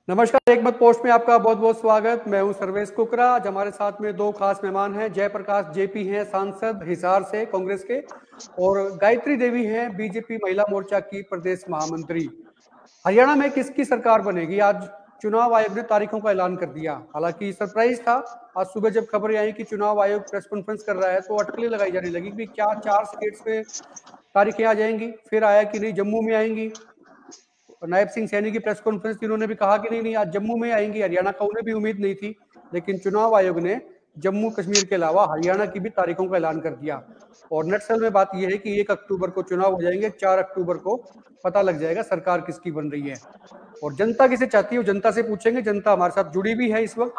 नमस्कार, एक मत पोस्ट में आपका बहुत बहुत स्वागत। मैं हूं सर्वेश कुकरा। आज हमारे साथ में दो खास मेहमान हैं। जयप्रकाश जेपी हैं, सांसद हिसार से कांग्रेस के, और गायत्री देवी हैं, बीजेपी महिला मोर्चा की प्रदेश महामंत्री। हरियाणा में किसकी सरकार बनेगी? आज चुनाव आयोग ने तारीखों का ऐलान कर दिया। हालांकि सरप्राइज था, आज सुबह जब खबरें आई कि चुनाव आयोग प्रेस कॉन्फ्रेंस कर रहा है तो अटकलें लगाई जाने लगी कि क्या 4 स्टेट्स में तारीखें आ जाएंगी। फिर आया कि नहीं, जम्मू में आएंगी। नायब सिंह सैनी की प्रेस कॉन्फ्रेंस थी, उन्होंने भी कहा कि नहीं आज जम्मू में आएंगी। हरियाणा का उन्हें भी उम्मीद नहीं थी, लेकिन चुनाव आयोग ने जम्मू कश्मीर के अलावा हरियाणा की भी तारीखों का ऐलान कर दिया। और नक्सल में बात यह है कि 1 अक्टूबर को चुनाव हो जाएंगे, 4 अक्टूबर को पता लग जाएगा सरकार किसकी बन रही है। और जनता किसे चाहती है, जनता से पूछेंगे। जनता हमारे साथ जुड़ी भी है इस वक्त।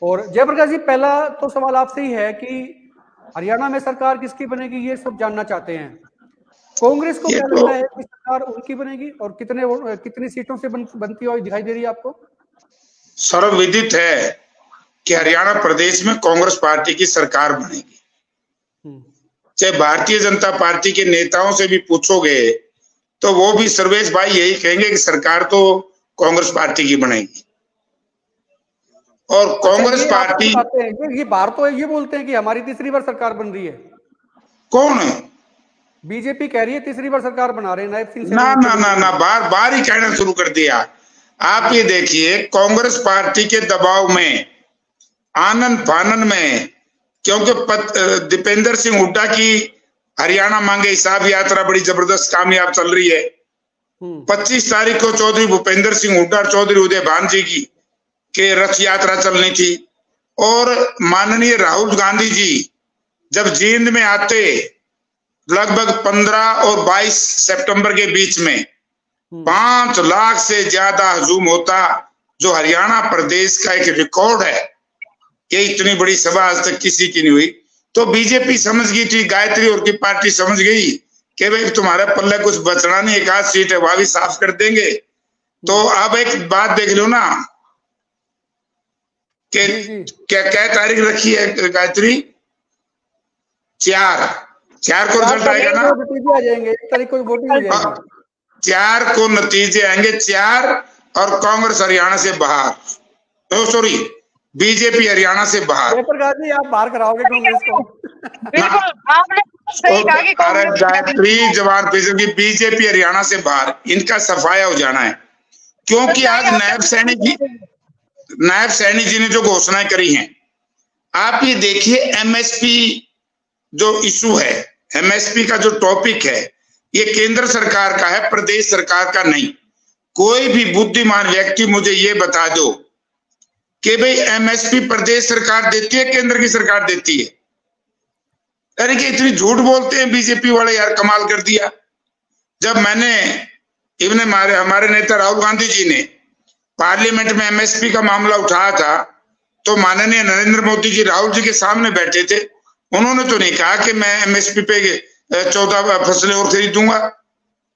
और जयप्रकाश जी, पहला तो सवाल आपसे ही है कि हरियाणा में सरकार किसकी बनेगी, ये सब जानना चाहते हैं। कांग्रेस को क्या लगता है कि सरकार उनकी बनेगी और कितनी सीटों से बनती हुई दिखाई दे रही है आपको? सर्वविदित है कि हरियाणा प्रदेश में कांग्रेस पार्टी की सरकार बनेगी। चाहे भारतीय जनता पार्टी के नेताओं से भी पूछोगे तो वो भी सर्वेश भाई यही कहेंगे कि सरकार तो कांग्रेस पार्टी की बनेगी। और कांग्रेस पार्टी ये बाहर तो ये बोलते हैं कि हमारी तीसरी बार सरकार बन रही है। कौन है? बीजेपी कह रही है तीसरी बार सरकार बना रहे हैं। नायब सिंह ना ना ना ना, बार बार ही कहना शुरू कर दिया। आप ये देखिए, कांग्रेस पार्टी के दबाव में, आनन फानन में, क्योंकि दीपेंद्र सिंह हुड्डा की हरियाणा मांगे हिसाब यात्रा बड़ी जबरदस्त कामयाब चल रही है। 25 तारीख को चौधरी भूपेंद्र सिंह हुड्डा और चौधरी उदय भान जी की के रथ यात्रा चलनी थी। और माननीय राहुल गांधी जी जब जींद में आते लगभग 15 और 22 सितंबर के बीच में 5 लाख से ज्यादा हजूम होता, जो हरियाणा प्रदेश का एक रिकॉर्ड है। ये इतनी बड़ी सभा आज तक किसी की नहीं हुई। तो बीजेपी समझ गई थी, गायत्री और की पार्टी समझ गई कि भाई तुम्हारे पल्ले कुछ बचना नहीं, 1 आध सीट है वह भी साफ कर देंगे। तो अब एक बात देख लो ना कि क्या तारीख रखी है गायत्री? 4 को रिजल्ट आएगा ना, 4 को नतीजे आएंगे। 4 और कांग्रेस हरियाणा से बाहर, सॉरी बीजेपी हरियाणा से बाहर। जी, आप बाहर कराओगे कांग्रेस को? बिल्कुल, आपने सही कहा कि गायत्री जवान की बीजेपी हरियाणा से बाहर, इनका सफाया हो जाना है। क्योंकि आज नायब सैनी जी ने जो घोषणाएं करी हैं, आप ये देखिए, एमएसपी जो इशू है, एमएसपी का जो टॉपिक है, ये केंद्र सरकार का है, प्रदेश सरकार का नहीं। कोई भी बुद्धिमान व्यक्ति मुझे ये बता दो कि भाई एमएसपी प्रदेश सरकार देती है, केंद्र की सरकार देती है? अरे कि इतनी झूठ बोलते हैं बीजेपी वाले यार, कमाल कर दिया। जब मैंने इवन हमारे नेता राहुल गांधी जी ने पार्लियामेंट में एमएसपी का मामला उठाया था, तो माननीय नरेंद्र मोदी जी राहुल जी के सामने बैठे थे। उन्होंने तो नहीं कहा कि मैं एमएसपी पे 14 फसलें और खरीदूंगा।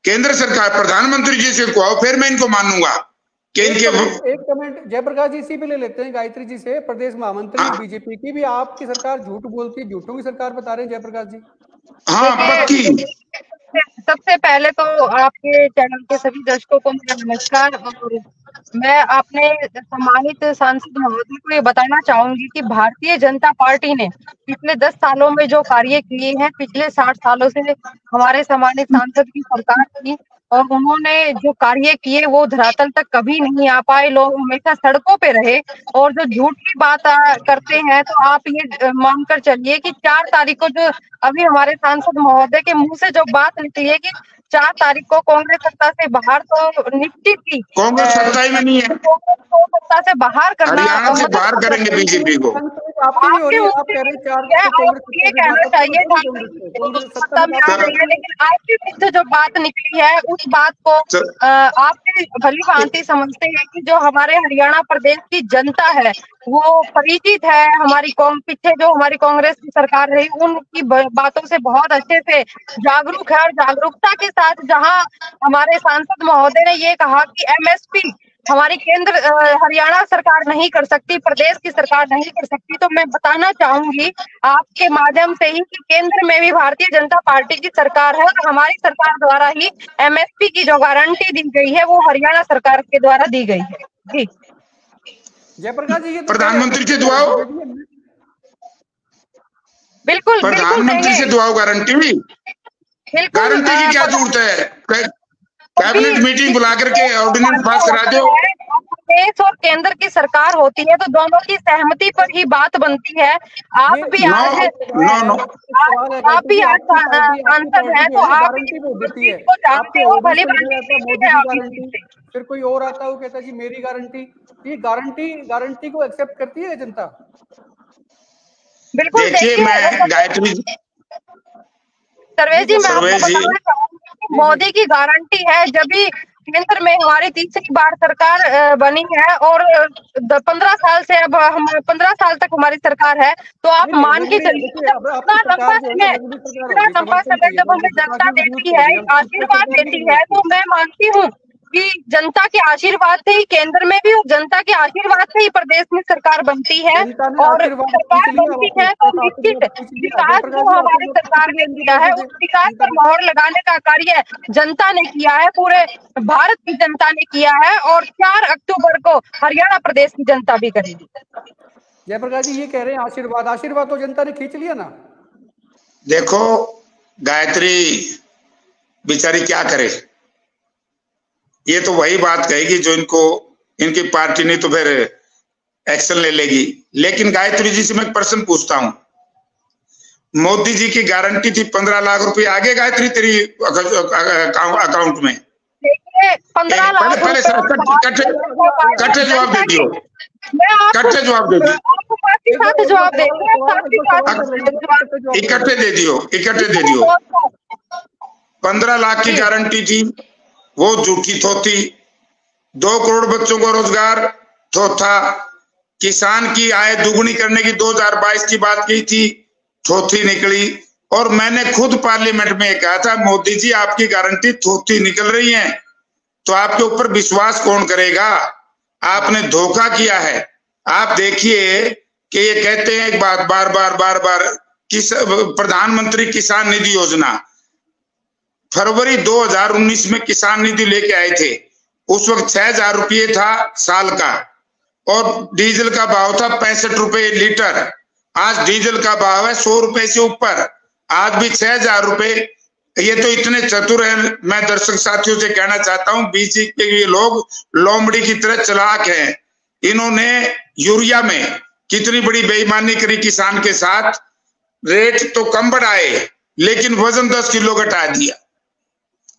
केंद्र सरकार प्रधानमंत्री जी से कहो, फिर मैं इनको मानूंगा कि इनके। एक कमेंट जयप्रकाश जी इसी पे ले लेते हैं, गायत्री जी से, प्रदेश महामंत्री बीजेपी की भी आपकी सरकार झूठ बोलती है, झूठों की सरकार बता रहे हैं जयप्रकाश जी। हाँ, पक्की। सबसे पहले तो आपके चैनल के सभी दर्शकों को मेरा नमस्कार। और मैं अपने सम्मानित सांसद महोदय को ये बताना चाहूंगी कि भारतीय जनता पार्टी ने पिछले 10 सालों में जो कार्य किए हैं, पिछले 60 सालों से हमारे सम्मानित सांसद की सरकार थी, और उन्होंने जो कार्य किए वो धरातल तक कभी नहीं आ पाए। लोग हमेशा सड़कों पे रहे। और जो झूठ की बात करते हैं, तो आप ये मानकर चलिए कि 4 तारीख को जो अभी हमारे सांसद महोदय के मुंह से जो बात निकली है कि 4 तारीख को कांग्रेस सत्ता से बाहर, तो निश्चित ही कांग्रेस सत्ता ही में नहीं है, सत्ता से बाहर करना, हरियाणा से बाहर करेंगे बीजेपी को। ये कहना चाहिए सत्ता में आ रही है, लेकिन आपके मुद्दे जो बात निकली है उस बात को आपके भली भांति समझते हैं कि जो हमारे हरियाणा प्रदेश की जनता है वो परिचित है, हमारी पीछे जो हमारी कांग्रेस की सरकार रही उनकी बातों से बहुत अच्छे से जागरूक है। और जागरूकता के साथ जहां हमारे सांसद महोदय ने ये कहा कि एमएसपी हमारी केंद्र हरियाणा सरकार नहीं कर सकती, प्रदेश की सरकार नहीं कर सकती, तो मैं बताना चाहूंगी आपके माध्यम से ही कि केंद्र में भी भारतीय जनता पार्टी की सरकार है, और हमारी सरकार द्वारा ही एमएसपी की जो गारंटी दी गई है वो हरियाणा सरकार के द्वारा दी गई है। जी। जयप्रकाश जी, ये तो प्रधानमंत्री से दुआओ, बिल्कुल प्रधानमंत्री से दुआओ गारंटी भी। गारंटी की क्या जरूरत है? कैबिनेट मीटिंग बुला करके ऑर्डिनेंस पास करा दो। प्रदेश और केंद्र की सरकार होती है तो दोनों की सहमति पर ही बात बनती है। आप भी आज आप भी आज सांसद हैं तो आप को जानते हो भली भांति। फिर कोई और आता हो कहता जी मेरी गारंटी, ये गारंटी को एक्सेप्ट करती है जनता? बिल्कुल। देखिए, मैं गायत्री सर्वेश जी, मैं आपको बताना चाहूंगी, मोदी की गारंटी है जब भी केंद्र में हमारी तीसरी बार सरकार बनी है और 15 साल से अब हम 15 साल तक हमारी सरकार है, तो आप मान के चलिए इतना लंबा समय जब हमें जनता देती है, आशीर्वाद देती है, तो मैं मानती हूँ कि जनता के आशीर्वाद से ही केंद्र में भी और जनता के आशीर्वाद से ही प्रदेश में सरकार बनती है। और सरकार बनती है तो निश्चित विकास जो हमारी सरकार ने किया है उस विकास पर मोहर लगाने का कार्य जनता ने किया है, पूरे भारत की जनता ने किया है और 4 अक्टूबर को हरियाणा प्रदेश की जनता भी करेगी। जयप्रकाश जी ये कह रहे हैं आशीर्वाद तो जनता ने खींच लिया ना। देखो गायत्री बेचारी क्या करे, ये तो वही बात कहेगी जो इनकी पार्टी नहीं तो फिर एक्शन ले लेगी। लेकिन गायत्री जी से मैं एक प्रश्न पूछता हूं, मोदी जी की गारंटी थी 15 लाख रुपए, आगे गायत्री तेरी अकाउंट में? 15 लाख पहले कट्टे जवाब दे दियो, कट्टे जवाब दे दियो, इकट्ठे दे दियो। 15 लाख की गारंटी थी, वो झूठी थोथी। 2 करोड़ बच्चों को रोजगार थोथा। किसान की आय दुगुनी करने की 2022 की बात की थी, थोथी निकली। और मैंने खुद पार्लियामेंट में कहा था मोदी जी आपकी गारंटी थोथी निकल रही है, तो आपके ऊपर विश्वास कौन करेगा? आपने धोखा किया है। आप देखिए कि ये कहते हैं एक बात बार बार प्रधानमंत्री किसान निधि योजना, फरवरी 2019 में किसान निधि लेके आए थे, उस वक्त 6,000 रुपये था साल का और डीजल का भाव था 65 रुपए लीटर। आज डीजल का भाव है 100 रुपए से ऊपर, आज भी 6,000 रुपए। ये तो इतने चतुर हैं, मैं दर्शक साथियों से कहना चाहता हूं बीजेपी के ये लोग लोमड़ी की तरह चालाक हैं। इन्होंने यूरिया में कितनी बड़ी बेईमानी करी किसान के साथ, रेट तो कम बढ़ाए लेकिन वजन 10 किलो घटा दिया।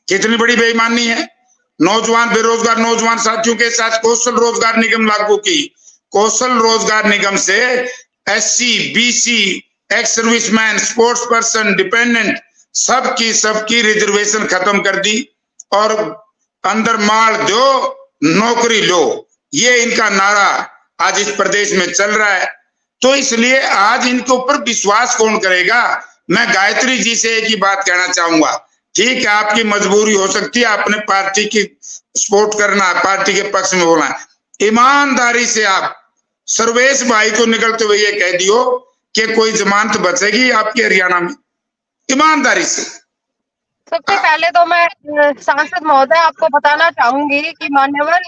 कितनी बड़ी बेईमानी है। नौजवान बेरोजगार नौजवान साथियों के साथ कौशल रोजगार निगम लागू की। कौशल रोजगार निगम से SC, BC, ex serviceman, sports person, dependent सबकी रिजर्वेशन खत्म कर दी और अंदर माल दो नौकरी लो, ये इनका नारा आज इस प्रदेश में चल रहा है। तो इसलिए आज इनके ऊपर विश्वास कौन करेगा? मैं गायत्री जी से एक ही बात कहना चाहूंगा, ठीक है आपकी मजबूरी हो सकती है, आपने पार्टी की सपोर्ट करना, पार्टी के पक्ष में बोलना, ईमानदारी से आप सर्वेश भाई को निकलते हुए ये कह दियो कि कोई जमानत बचेगी आपकी हरियाणा में, ईमानदारी से। सबसे पहले तो मैं सांसद महोदय आपको बताना चाहूंगी कि मान्यवर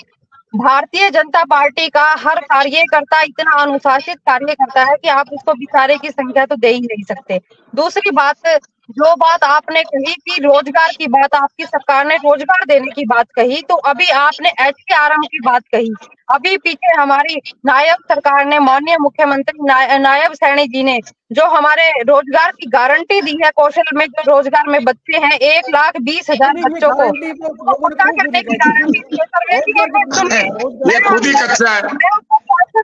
भारतीय जनता पार्टी का हर कार्यकर्ता इतना अनुशासित कार्य करता है कि आप उसको बिचारे की संख्या तो दे ही नहीं सकते। दूसरी बात, जो बात आपने कही कि रोजगार की बात, आपकी सरकार ने रोजगार देने की बात कही, तो अभी आपने HRM की बात कही। अभी पीछे हमारी नायब सरकार ने, माननीय मुख्यमंत्री नायब सैनी जी ने जो हमारे रोजगार की गारंटी दी है, कौशल में जो रोजगार में बच्चे हैं 1,20,000 बच्चों को पक्का करने की गारंटी दी है।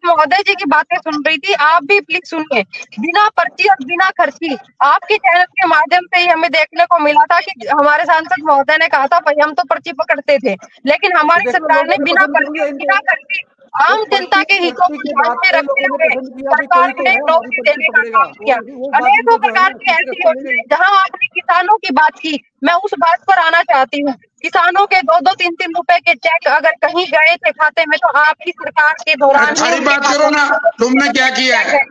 महोदय जी की बातें सुन रही थी, आप भी प्लीज सुनिए। बिना पर्ची और बिना खर्ची आपके चैनल के माध्यम से ही हमें देखने को मिला था कि हमारे सांसद महोदय ने कहा था भाई हम तो पर्ची पकड़ते थे, लेकिन हमारी सरकार ने बिना पर्ची और बिना खर्ची आम जनता के हितों को ध्यान में रखते हुए सरकार ने नौकरी देने का काम किया। अनेकों प्रकार की ऐसी योजनाएं, जहां आपने किसानों की बात की, मैं उस बात पर आना चाहती हूँ। किसानों के 2-2, 3-3 रुपए के चेक अगर कहीं गए थे खाते में, तो आपकी सरकार के दौरान बात करो ना, तुमने क्या किया है?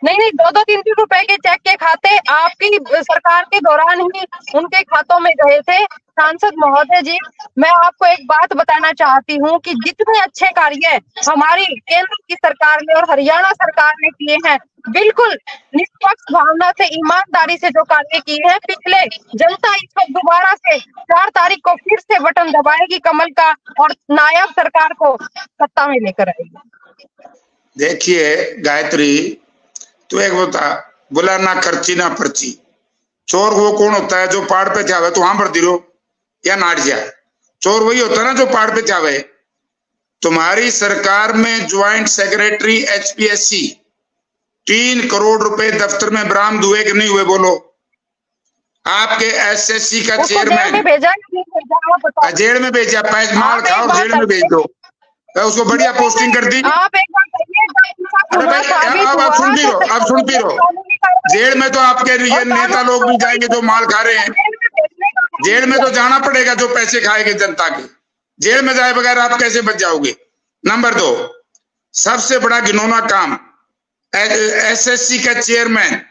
नहीं, 2-2 3-3 रुपए के चेक के खाते आपकी सरकार के दौरान ही उनके खातों में गए थे। सांसद महोदय जी, मैं आपको एक बात बताना चाहती हूँ कि जितने अच्छे कार्य हमारी केंद्र की सरकार ने और हरियाणा सरकार ने किए हैं, बिल्कुल निष्पक्ष भावना से, ईमानदारी से जो कार्य किए हैं, पिछले जनता इस वक्त दोबारा से 4 तारीख को फिर से बटन दबाएगी कमल का और नायब सरकार को सत्ता में लेकर आएगी। देखिए गायत्री, तू एक बता, बोला ना खर्ची ना पर्ची। चोर वो कौन होता है जो पहाड़ पे जावे तो वहां पर दिरो या नाट जाए? चोर वही होता है ना जो पहाड़ पे जावे। तुम्हारी सरकार में ज्वाइंट सेक्रेटरी HPSC 3 करोड़ रुपए दफ्तर में बरामद हुए कि नहीं हुए? बोलो। आपके SSC का चेयरमैन जेल में भेजा, पैसे माल खाओ, जेल में भेज दो, उसको बढ़िया पोस्टिंग कर दी। आप सुनती रहो। जेल में तो आपके ये नेता लोग भी जाएंगे जो माल खा रहे हैं। जेल में तो जाना पड़ेगा जो पैसे खाएंगे जनता के। जेल में जाए बगैर आप कैसे बच जाओगे? नंबर 2, सबसे बड़ा घिनौना काम, SSC का चेयरमैन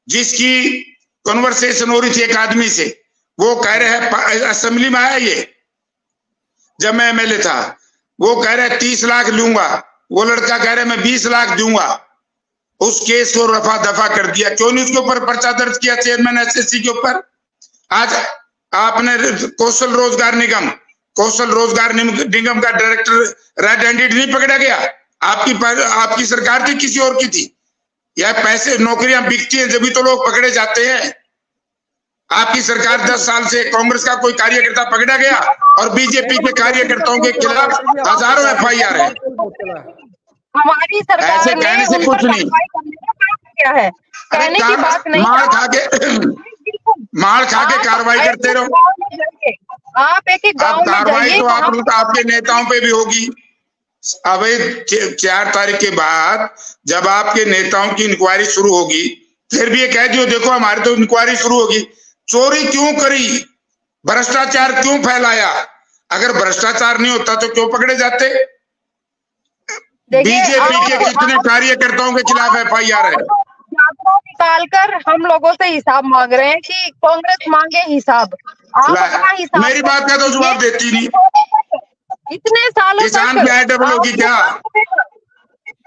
जिसकी कन्वर्सेशन हो रही थी एक आदमी से, वो कह रहे हैं, असेंबली में आया ये जब मैं MLA था, वो कह रहे 30 लाख लूंगा, वो लड़का कह रहे मैं 20 लाख दूंगा। उस केस को रफा दफा कर दिया। क्यों नहीं उसके ऊपर पर्चा दर्ज किया चेयरमैन SSC के ऊपर? आज आपने कौशल रोजगार निगम का डायरेक्टर रेड हैंडेड नहीं पकड़ा गया? आपकी सरकार थी, किसी और की थी? यह पैसे, नौकरियां बिकती हैं जब तो लोग पकड़े जाते हैं। आपकी सरकार 10 साल से कांग्रेस का कोई कार्यकर्ता पकड़ा गया और बीजेपी के कार्यकर्ताओं के खिलाफ हजारों FIR है। हमारी सरकार ऐसे कहने से कुछ नहीं क्या है, कहने की बात नहीं। मार खा के कार्रवाई करते रहो। आप एक गांव में कार्रवाई तो आपके नेताओं पे भी होगी। अब 4 तारीख के बाद जब आपके नेताओं की इंक्वायरी शुरू होगी, फिर भी ये कह दियो देखो हमारी तो इंक्वायरी शुरू होगी। चोरी क्यों करी? भ्रष्टाचार क्यों फैलाया? अगर भ्रष्टाचार नहीं होता तो क्यों पकड़े जाते? बीजेपी के कितने कार्यकर्ताओं के खिलाफ FIR है? निकालकर हम लोगों से हिसाब मांग रहे हैं कि कांग्रेस मांगे हिसाब। आप अपना हिसाब, मेरी बात का तो जवाब देती नहीं। इतने सालों किसान की IW होगी क्या?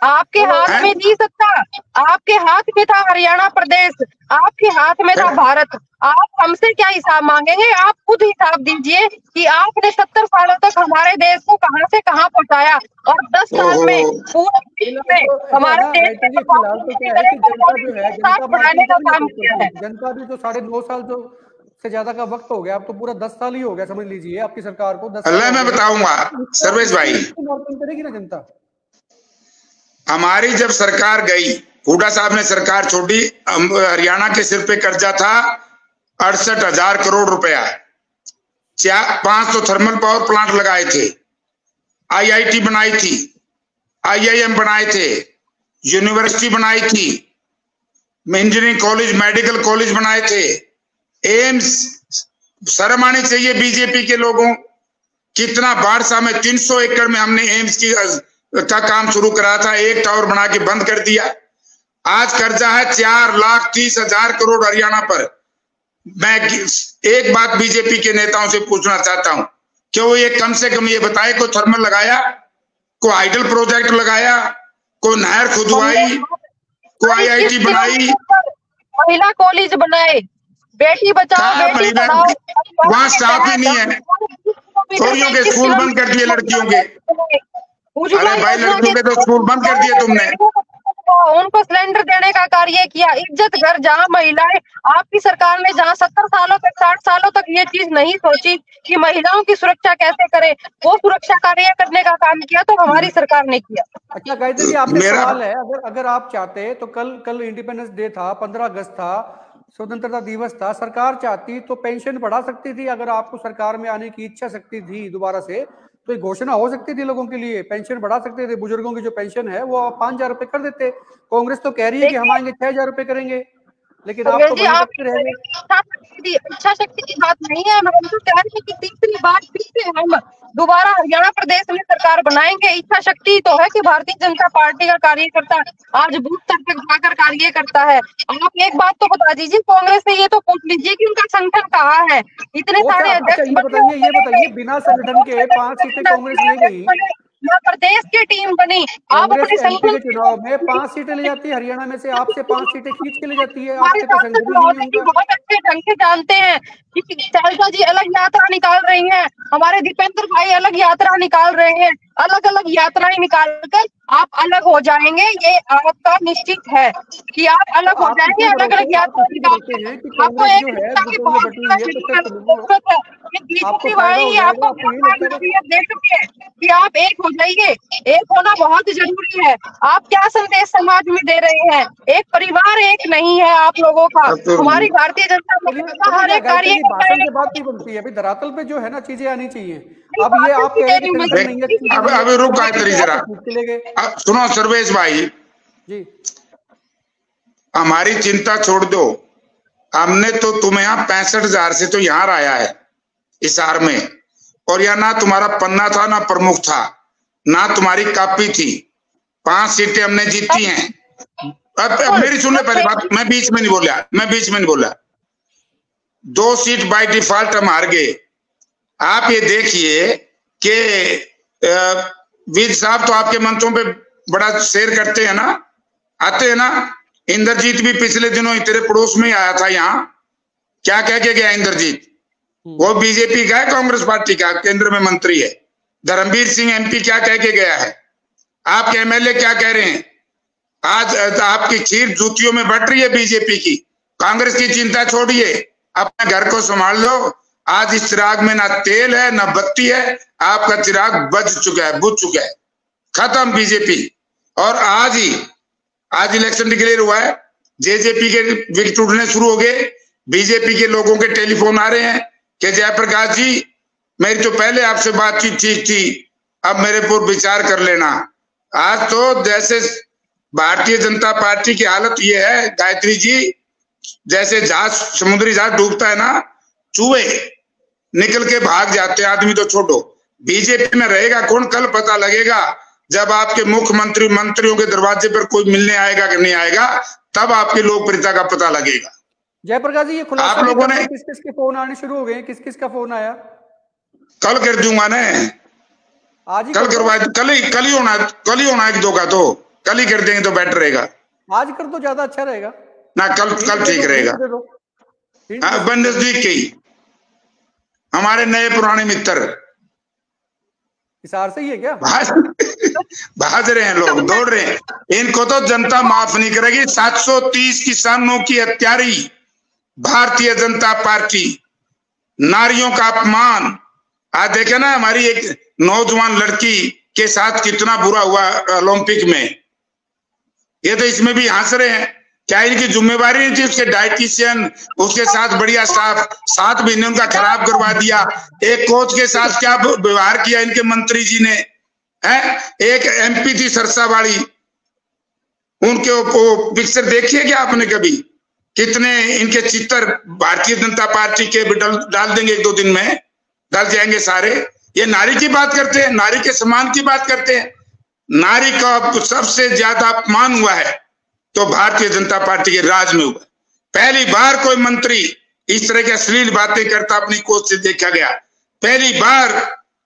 आपके हाथ में नहीं सत्ता, आपके हाथ में था हरियाणा प्रदेश, आपके हाथ में था भारत। आप हमसे क्या हिसाब मांगेंगे? आप खुद हिसाब दीजिए कि आपने 70 सालों तक हमारे देश को कहां से कहां पहुंचाया और 10 साल में पूरे देश में हमारे देश के बढ़ाने का काम किया है। जनता भी तो 9.5 साल से ज्यादा का वक्त हो गया, अब तो पूरा 10 साल ही हो गया, समझ लीजिए आपकी सरकार को 10 साल। मैं बताऊंगा सर्वेश भाई, करेगी ना जनता। हमारी जब सरकार गई, हुड्डा साहब ने सरकार छोड़ी, हरियाणा के सिर पे कर्जा था 68,000 करोड़ रुपया। 500 थर्मल पावर प्लांट लगाए थे, IIT बनाई थी, IIM बनाए थे, यूनिवर्सिटी बनाई थी, इंजीनियरिंग कॉलेज, मेडिकल कॉलेज बनाए थे, एम्स। शर्म आनी चाहिए बीजेपी के लोगों। कितना बाढ़सा में 300 एकड़ में हमने एम्स का काम शुरू करा था, एक टावर बना के बंद कर दिया। आज कर्जा है 4,30,000 करोड़ हरियाणा पर। मैं एक बात बीजेपी के नेताओं से पूछना चाहता हूं, क्यों ये कम से कम ये बताए कोई थर्मल लगाया, कोई हाइडल प्रोजेक्ट लगाया, कोई नहर खुदवाई, कोई IIT बनाई, महिला कॉलेज बनाए, बेटी बचाओ बेटी पढ़ाओ। वहां स्टाफ ही नहीं है। छोरियों के स्कूल बंद कर दिए, लड़कियों के। अरे भाई, लड़कियों के तो स्कूल बंद कर दिए तुमने। उनको सिलेंडर देने का कार्य किया। इज्जत घर, जहाँ महिलाएं, आपकी सरकार ने जहाँ 70 सालों तक 60 सालों तक ये चीज नहीं सोची कि महिलाओं की सुरक्षा कैसे करे, वो सुरक्षा कार्य करने का काम किया, तो हमारी सरकार ने किया। अच्छा गायत्री जी, आपसे सवाल है, अगर आप चाहते तो कल इंडिपेंडेंस डे था, 15 अगस्त था, स्वतंत्रता दिवस था, सरकार चाहती तो पेंशन बढ़ा सकती थी। अगर आपको सरकार में आने की इच्छा शक्ति थी दोबारा से, तो एक घोषणा हो सकती थी लोगों के लिए, पेंशन बढ़ा सकते थे। बुजुर्गों की जो पेंशन है वो 5,000 रुपए कर देते। कांग्रेस तो कह रही है कि हम आएंगे 6,000 रुपए करेंगे। लेकिन आप तो वहीं तक रह गए। इच्छा शक्ति की बात नहीं है। हम तो कह रहे हैं कि तीसरी बार फिर से हम दोबारा हरियाणा प्रदेश में सरकार बनाएंगे। इच्छा शक्ति तो है कि भारतीय जनता पार्टी का कार्यकर्ता आज बूथ तक जाकर कार्य करता है। आप एक बात तो बता दीजिए, कांग्रेस से ये तो पूछ लीजिए कि उनका संगठन कहाँ है। इतने सारे अध्यक्ष, ये बताइए बिना संगठन के 5 सीटें कांग्रेस ले गई, प्रदेश की टीम बनी, आप अपने संगठन के चुनाव में 5 सीटें ले जाती है, हरियाणा में से आपसे 5 सीटें खींच के ले जाती है। आपके तो संगठन नहीं है। बहुत अच्छे ढंग से जानते हैं कि शैलजा जी अलग यात्रा निकाल रही हैं, हमारे दीपेंद्र भाई अलग यात्रा निकाल रहे हैं। अलग अलग यात्राएं निकालकर आप अलग हो जाएंगे, ये आपका निश्चित है कि आप अलग हो जाएंगे। अलग अलग यात्रा निकालते हैं, आपको एक दे चुके हैं कि आप एक हो जाइए। एक होना बहुत जरूरी है। आप क्या संदेश समाज में दे रहे हैं? एक परिवार एक नहीं है आप लोगों का। हमारी भारतीय जनता पार्टी का हर एक कार्य भाषण के बाद नहीं बनती है, अभी धरातल पे जो है ना चीजें आनी चाहिए। अब ये आप कह रहे हैं अभी रुक गायत्री जरा, सुनो सर्वेश भाई जी, हमारी चिंता छोड़ दो। हमने तो तुम्हें यहाँ 65,000 से तो यहाँ आया है हिसार में, और यहाँ ना तुम्हारा पन्ना था ना प्रमुख था ना तुम्हारी कापी थी। 5 सीटें हमने जीती हैं। अब मेरी सुनने पहले बात, मैं बीच में नहीं बोला। 2 सीट बाय डिफॉल्ट हम हार गए। आप ये देखिए कि विज साहब तो आपके मंचों पे बड़ा शेयर करते हैं ना, आते हैं ना। इंद्रजीत भी पिछले दिनों ही तेरे पड़ोस में आया था यहाँ, क्या कह के गया इंद्रजीत? वो बीजेपी का है, कांग्रेस पार्टी का केंद्र में मंत्री है। धर्मवीर सिंह एमपी क्या कह के गया है? आपके एमएलए क्या कह रहे हैं? आज आपकी खीर जूतियों में बट रही है बीजेपी की। कांग्रेस की चिंता छोड़िए, अपने घर को संभाल लो। आज इस चिराग में ना तेल है ना बत्ती है, आपका चिराग बुझ चुका है, खत्म बीजेपी। और आज इलेक्शन डिक्लेयर हुआ है, जेजेपी के विकेट उठने शुरू हो गए। बीजेपी के लोगों के टेलीफोन आ रहे हैं कि जयप्रकाश जी, मेरी तो पहले आपसे बातचीत ठीक थी, अब मेरे पर विचार कर लेना। आज तो जैसे भारतीय जनता पार्टी की हालत ये है गायत्री जी, जैसे जहाज समुद्री जहाज डूबता है ना, चूहे निकल के भाग जाते हैं, आदमी तो छोड़ो। बीजेपी में रहेगा कौन कल पता लगेगा, जब आपके मुख्यमंत्री मंत्रियों के दरवाजे पर कोई मिलने आएगा कि नहीं आएगा, तब आपकी लोकप्रियता का पता लगेगा। जयप्रकाश जी, ये खुलासा आप लोगों ने किस किस के फोन आने शुरू हो गए? किस किस का फोन आया? कल कर दूंगा ना, आज ही कल करवा, कल ही होना एक दो का, तो कल ही कर देंगे तो बेटर रहेगा। आज कर तो ज्यादा अच्छा रहेगा ना, कल ठीक रहेगा। नजदीक के ही हमारे नए पुराने मित्र हिसार से ही है क्या? भाज रहे हैं लोग, दौड़ रहे हैं। इनको तो जनता माफ नहीं करेगी। 730 किसानों की हत्यारी भारतीय जनता पार्टी, नारियों का अपमान। आज देखे ना हमारी एक नौजवान लड़की के साथ कितना बुरा हुआ ओलंपिक में। ये तो इसमें भी हंस रहे हैं। क्या इनकी जिम्मेवारी नहीं थी? उसके डाइटिशियन, उसके साथ बढ़िया स्टाफ, 7 महीने उनका खराब करवा दिया। एक कोच के साथ क्या व्यवहार किया इनके मंत्री जी ने, है? एक एमपी थी सरसावाड़ी, उनके पिक्चर देखिए क्या आपने कभी? कितने इनके चित्र भारतीय जनता पार्टी के डाल देंगे 1-2 दिन में, डाल जाएंगे सारे। ये नारी की बात करते हैं, नारी के सम्मान की बात करते हैं। नारी का सबसे ज्यादा अपमान हुआ है तो भारतीय जनता पार्टी के राज में हुआ। पहली बार कोई मंत्री इस तरह की अश्लील बातें करता अपनी कोच से देखा गया। पहली बार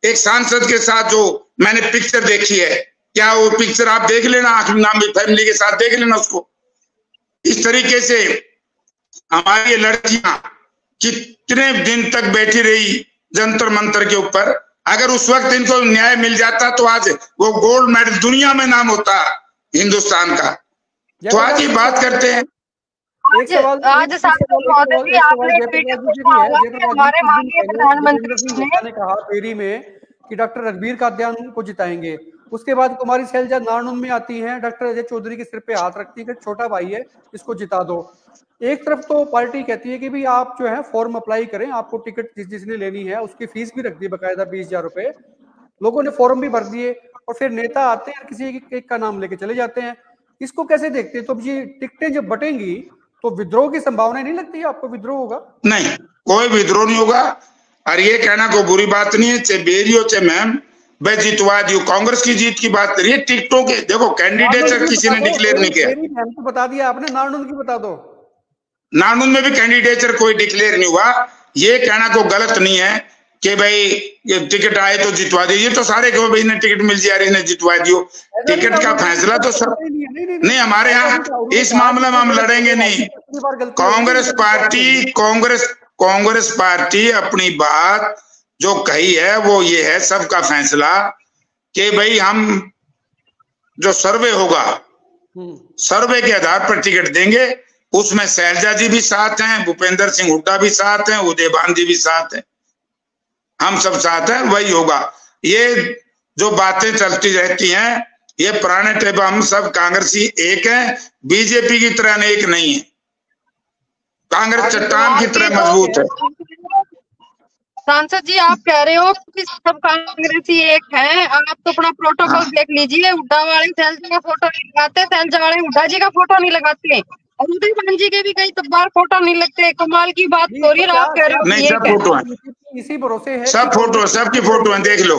एक सांसद के साथ जो मैंने पिक्चर देखी है, क्या वो पिक्चर आप देख लेना, नाम फैमिली के साथ देख लेना उसको। इस तरीके से हमारी ये लड़कियां कितने दिन तक बैठी रही जंतर मंतर के ऊपर। अगर उस वक्त इनको न्याय मिल जाता तो आज वो गोल्ड मेडल दुनिया में नाम होता हिंदुस्तान का। तो आज ये बात करते हैं। आज हमारे माननीय प्रधानमंत्री ने कहा फेरी में कि डॉक्टर रणबीर कादियान को जिताएंगे। उसके बाद कुमारी शैलजा नारनौल में आती हैं, डॉक्टर अजय चौधरी के सिर पे हाथ रखती है कि छोटा भाई है इसको जिता दो। एक तरफ तो पार्टी कहती है कि भाई आप जो है फॉर्म अप्लाई करें, आपको टिकट जिसने लेनी है उसकी फीस भी रख दी बकायदा 20,000 रुपए। लोगों ने फॉर्म भी भर दिए और फिर नेता आते हैं किसी एक का नाम लेके चले जाते हैं। इसको कैसे देखते हैं? तो ये टिकटें जब बटेंगी तो विद्रोह की संभावना नहीं लगती है आपको? विद्रोह होगा? नहीं, कोई विद्रोह नहीं होगा। और ये कहना कोई बुरी बात नहीं है, चाहे बेरी हो चाहे मैम, मैं जितवा दी। कांग्रेस की जीत की बात करिए। टिकटों के देखो कैंडिडेट किसी ने डिक्लेयर नहीं किया। तो बता दिया आपने, नारनौंद की बता दो। नारनौंद में भी कैंडिडेचर कोई डिक्लेयर नहीं हुआ। ये कहना को गलत नहीं है कि भाई टिकट आए तो जितवा दिए। ये तो सारे कहो भाई इन्हें टिकट मिल जाए, इन्हें जितवा दियो। टिकट का फैसला तो सब नहीं, हमारे यहाँ इस मामले में हम लड़ेंगे नहीं। कांग्रेस पार्टी अपनी बात जो कही है वो ये है, सबका फैसला कि भाई हम जो सर्वे होगा, सर्वे के आधार पर टिकट देंगे। उसमें शैलजा जी भी साथ हैं, भूपेंद्र सिंह हुड्डा भी साथ हैं, उदयभान जी भी साथ हैं, हम सब साथ हैं, वही होगा। ये जो बातें चलती रहती हैं ये पुराने टाइप, हम सब कांग्रेसी एक हैं, बीजेपी की तरह एक नहीं है। कांग्रेस चट्टान की तरह मजबूत है। सांसद जी, आप कह रहे हो कि सब कांग्रेसी एक हैं, आप तो अपना प्रोटोकॉल देख लीजिए। हुड्डा वाले शैलजा का फोटो नहीं लगाते, शैलजा वाले हुड्डा जी का फोटो नहीं लगाते, और उदयभान जी के भी कई बार फोटो नहीं लगते। कमाल की बात हो रही है, आप कह रहे हो नहीं, सब फोटो है, इसी भरोसे है, सब फोटो, सबकी फोटो है, देख लो।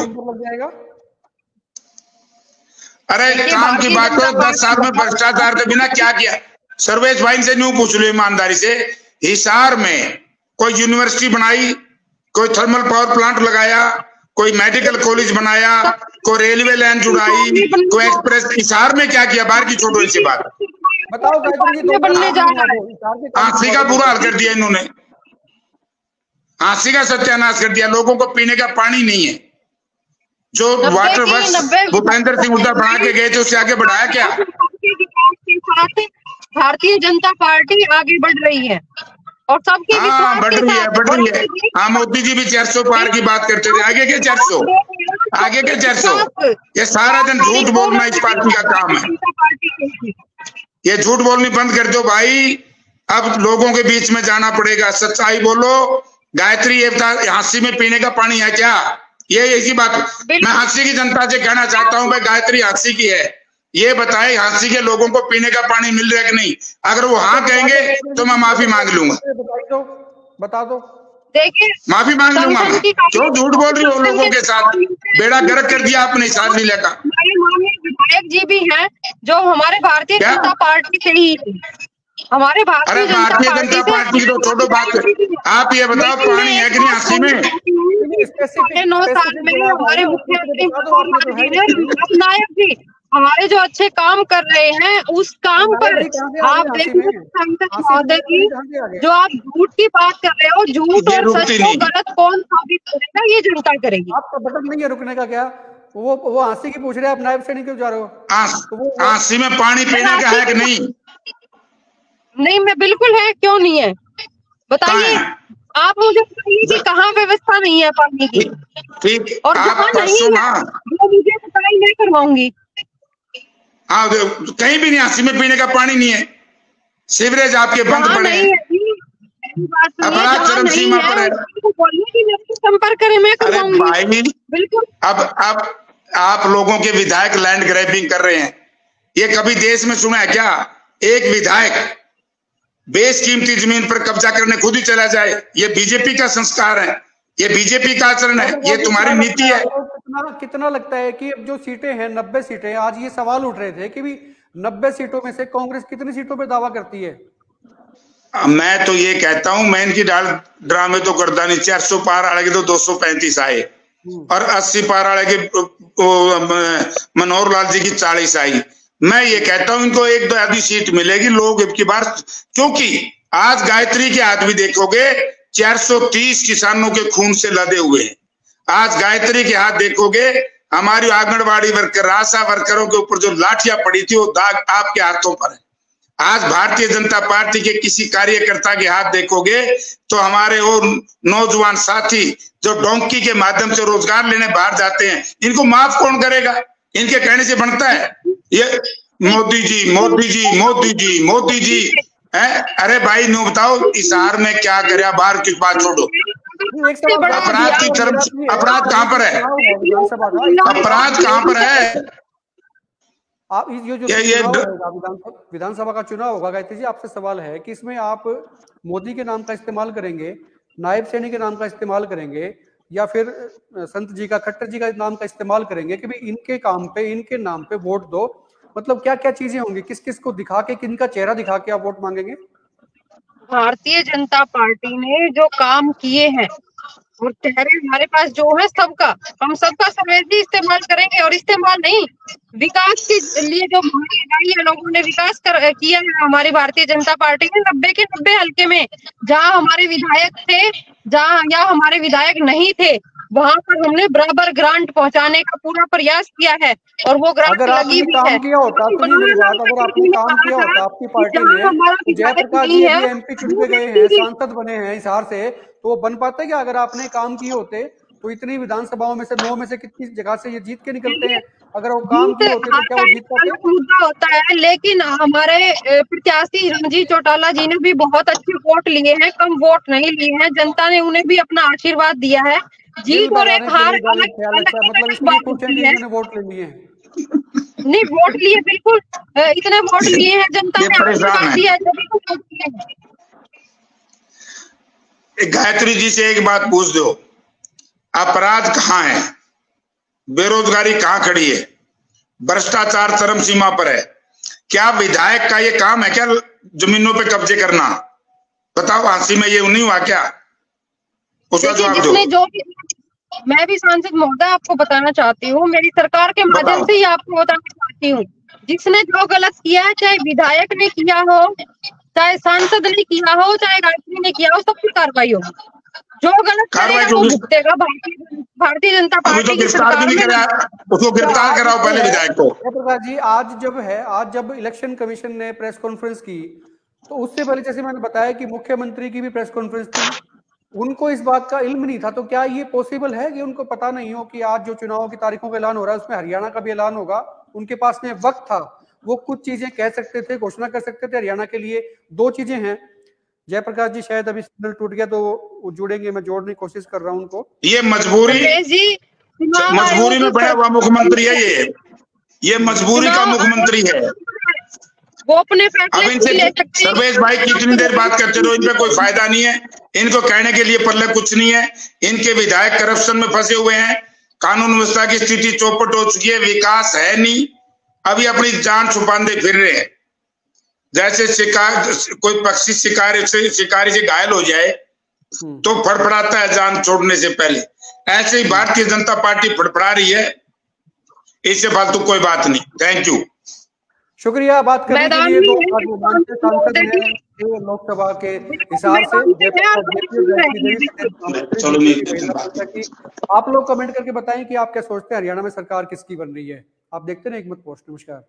अरे काम की बात हो, 10 साल में भ्रष्टाचार के बिना क्या किया? सर्वेश भाई से न्यू पूछ लो ईमानदारी से। हिसार में कोई यूनिवर्सिटी बनाई, कोई थर्मल पावर प्लांट लगाया, कोई मेडिकल कॉलेज बनाया, कोई रेलवे लाइन जुड़ाई, कोई एक्सप्रेस। हिसार में क्या किया? बाहर की छोड़ो इनसे बात बताओ। हांसी का बुरा हाल कर दिया इन्होंने, हांसी का सत्यानाश कर दिया। लोगों को पीने का पानी नहीं है। जो वाटर वर्क्स भूपेंद्र सिंह हुड्डा बना के गए थे उससे आगे बढ़ाया क्या? भारतीय जनता पार्टी आगे बढ़ रही है और सबके बढ़ रही है। हाँ, मोदी जी भी 400 पार की बात करते थे। आगे के 400, आगे के 400। ये सारा दिन झूठ बोलना इस पार्टी का काम है। ये झूठ बोलनी बंद कर दो भाई। अब लोगों के बीच में जाना पड़ेगा, सच्चाई बोलो। गायत्री ये हांसी में पीने का पानी है क्या? ये इसी बात मैं हांसी की जनता से कहना चाहता हूँ भाई, गायत्री हांसी की है, ये बताए हांसी के लोगों को पीने का पानी मिल रहा है कि नहीं? अगर वो हाँ कहेंगे तो मैं माफी मांग लूंगा। बता दो, देखिए माफी मांग लूंगा। क्यों झूठ बोल रही हो लोगों के साथ? बेड़ा गर्क कर दिया आपने हिसार जिले का। विधायक जी भी हैं जो हमारे भारतीय जनता पार्टी से ही, हमारे भारतीय जनता पार्टी की तो छोड़ो बात। आप ये बताओ पानी है कि नहीं हांसी में? 9 साल में हमारे मुख्यमंत्री नायक जी हमारे जो अच्छे काम कर रहे हैं उस काम पर आप देखिए महोदय की, जो आप झूठ की बात कर रहे हो, झूठ और सच को गलत कौन साबित करेगा? ये जनता करेगी। आपका बटन नहीं है रुकने का क्या? वो हांसी की पूछ रहे हैं, आप नायब से नहीं क्यों जा रहे हो? हांसी में पानी पीने का है कि नहीं? नहीं, मैं बिल्कुल है, क्यों नहीं है बताइए। आप मुझे बताइए कि कहाँ व्यवस्था नहीं है पानी की, ठीक, और जहाँ नहीं है वो मुझे बताइए, मैं करवाऊंगी। हाँ, कहीं भी नहीं हांसी में पीने का पानी नहीं है। सीवरेज आपके बंद पड़े हैं। अपराध चरम सीमा पर है। संपर्क करें, मैं करवाऊंगी। अरे भाई बिल्कुल। अब आप लोगों के विधायक लैंड ग्रैबिंग कर रहे हैं। ये कभी देश में सुना है क्या? एक विधायक बेशकीमती जमीन पर कब्जा करने खुद ही चला जाए। ये बीजेपी का संस्कार है, ये बीजेपी का आचरण है, ये तुम्हारी नीति है। कितना लगता है कि अब जो सीटें हैं 90 सीटें, आज ये सवाल उठ रहे थे कि भी 90 सीटों में से कांग्रेस कितनी सीटों पे दावा करती है? मैं तो ये कहता हूं, मैं इनकी ड्रामे तो करता नहीं। 400 पार आड़े के तो 235 आए और 80 पार आड़े के मनोहर लाल जी की 40 आई। मैं ये कहता हूं इनको 1-2 आधी सीट मिलेगी लोग अब की बार, क्योंकि आज गायत्री के हाथ भी देखोगे 430 किसानों के खून से लदे हुए हैं। आज गायत्री के हाथ देखोगे, हमारी आंगनबाड़ी वर्कर, आशा वर्करों के ऊपर जो लाठियां पड़ी थी वो दाग आपके हाथों पर है। आज भारतीय जनता पार्टी के किसी कार्यकर्ता के हाथ देखोगे तो हमारे वो नौजवान साथी जो डोंकी के माध्यम से रोजगार लेने बाहर जाते हैं, इनको माफ कौन करेगा? इनके कहने से बनता है ये मोदी जी मोदी जी मोदी जी मोदी जी है। अरे भाई नो बताओ हिसार में क्या करे? बाहर की बात छोड़ो, अपराध की अपराध कहाँ पर है? अपराध कहाँ पर है? आप ये जो विधानसभा का चुनाव होगा, गायत्री जी आपसे सवाल है कि इसमें आप मोदी के नाम का इस्तेमाल करेंगे, नायब सैनी के नाम का इस्तेमाल करेंगे, या फिर संत जी का, खट्टर जी का नाम का इस्तेमाल करेंगे कि भाई इनके काम पे, इनके नाम पे वोट दो? मतलब क्या क्या चीजें होंगी, किस किस को दिखा के, किनका चेहरा दिखा के आप वोट मांगेंगे? भारतीय जनता पार्टी ने जो काम किए हैं और चेहरे हमारे पास जो है सबका, हम सबका संवेदी इस्तेमाल करेंगे। और इस्तेमाल नहीं, विकास के लिए जो है, लोगों ने विकास किया है हमारी भारतीय जनता पार्टी ने 90 के 90 हल्के में। जहां हमारे विधायक थे, जहां या हमारे विधायक नहीं थे, वहां पर हमने बराबर ग्रांट पहुंचाने का पूरा प्रयास किया है और वो ग्रांट लगी भी है। किया होता, अगर आपने काम किया होता आपकी पार्टी ने, जयप्रकाश जी अभी एमपी चुन के गए हैं, सांसद बने हैं हिसार से, तो वो बन पाता है क्या? अगर आपने काम किए होते तो इतनी विधानसभाओं में से 9 में से कितनी जगह से ये जीत के निकलते हैं? अगर वो काम किए होते तो क्या वो जीत पाते? मुद्दा होता है, लेकिन हमारे प्रत्याशी रणजीत चौटाला जी ने भी बहुत अच्छे वोट लिए हैं, कम वोट नहीं लिए हैं। जनता ने उन्हें भी अपना आशीर्वाद दिया है। जीत और एक हार मतलब वोट ले लिए नहीं, वोट लिए, बिल्कुल इतने वोट लिए हैं, जनता ने आशीर्वाद दिया है। गायत्री जी से एक बात पूछ दो, अपराध कहाँ है, बेरोजगारी कहाँ खड़ी है, भ्रष्टाचार चरम सीमा पर है? क्या विधायक का ये काम है क्या जमीनों पे कब्जे करना? बताओ, हांसी में ये नहीं हुआ क्या? उसका जवाब दो। मैं भी सांसद महोदय आपको बताना चाहती हूँ, मेरी सरकार के माध्यम से ही आपको बताना चाहती हूँ, जिसने जो गलत किया है, चाहे विधायक ने किया हो, चाहे सांसद ने किया हो, चाहे गायत्री ने किया हो, सब पर कार्रवाई होगी। जो गलत करेगा वो भुगतेगा। भारतीय जनता पार्टी की सरकार में उसको गिरफ्तार कराओ पहले विधायक को। जयप्रकाश जी, आज जब इलेक्शन कमीशन ने प्रेस कॉन्फ्रेंस की, तो उससे पहले जैसे मैंने बताया कि मुख्यमंत्री की भी प्रेस कॉन्फ्रेंस थी, उनको इस बात का इल्म नहीं था। तो क्या ये पॉसिबल है कि उनको पता नहीं हो कि आज जो चुनाव की तारीखों का ऐलान हो रहा है उसमें हरियाणा का भी ऐलान होगा? उनके पास में वक्त था, वो कुछ चीजें कह सकते थे, घोषणा कर सकते थे हरियाणा के लिए। दो चीजें हैं, जयप्रकाश जी शायद अभी सिग्नल टूट गया तो वो जुड़ेंगे, मैं जोड़ने की कोशिश कर रहा हूँ उनको। ये मजबूरी में बना हुआ मुख्यमंत्री है, ये मजबूरी का मुख्यमंत्री है। वो अपने अब इनसे सर्वेश भाई कितनी देर बात करते रहो, इन पे कोई फायदा नहीं है, इनको कहने के लिए पल्ले कुछ नहीं है। इनके विधायक करप्शन में फंसे हुए हैं, कानून व्यवस्था की स्थिति चौपट हो चुकी है, विकास है नहीं, अभी अपनी जान छुपाते फिर रहे हैं। जैसे कोई पक्षी शिकारी से घायल हो जाए तो फड़फड़ाता है जान छोड़ने से पहले, ऐसे ही भारतीय जनता पार्टी फड़फड़ा रही है। इससे फालतू कोई बात नहीं। थैंक यू, शुक्रिया बात करने के लिए। सांसद हैं लोकसभा के हिसार से। आप लोग कमेंट करके बताएं कि आप क्या सोचते हैं हरियाणा में सरकार किसकी बन रही है। आप देखते हैं एक मत पोस्ट। नमस्कार।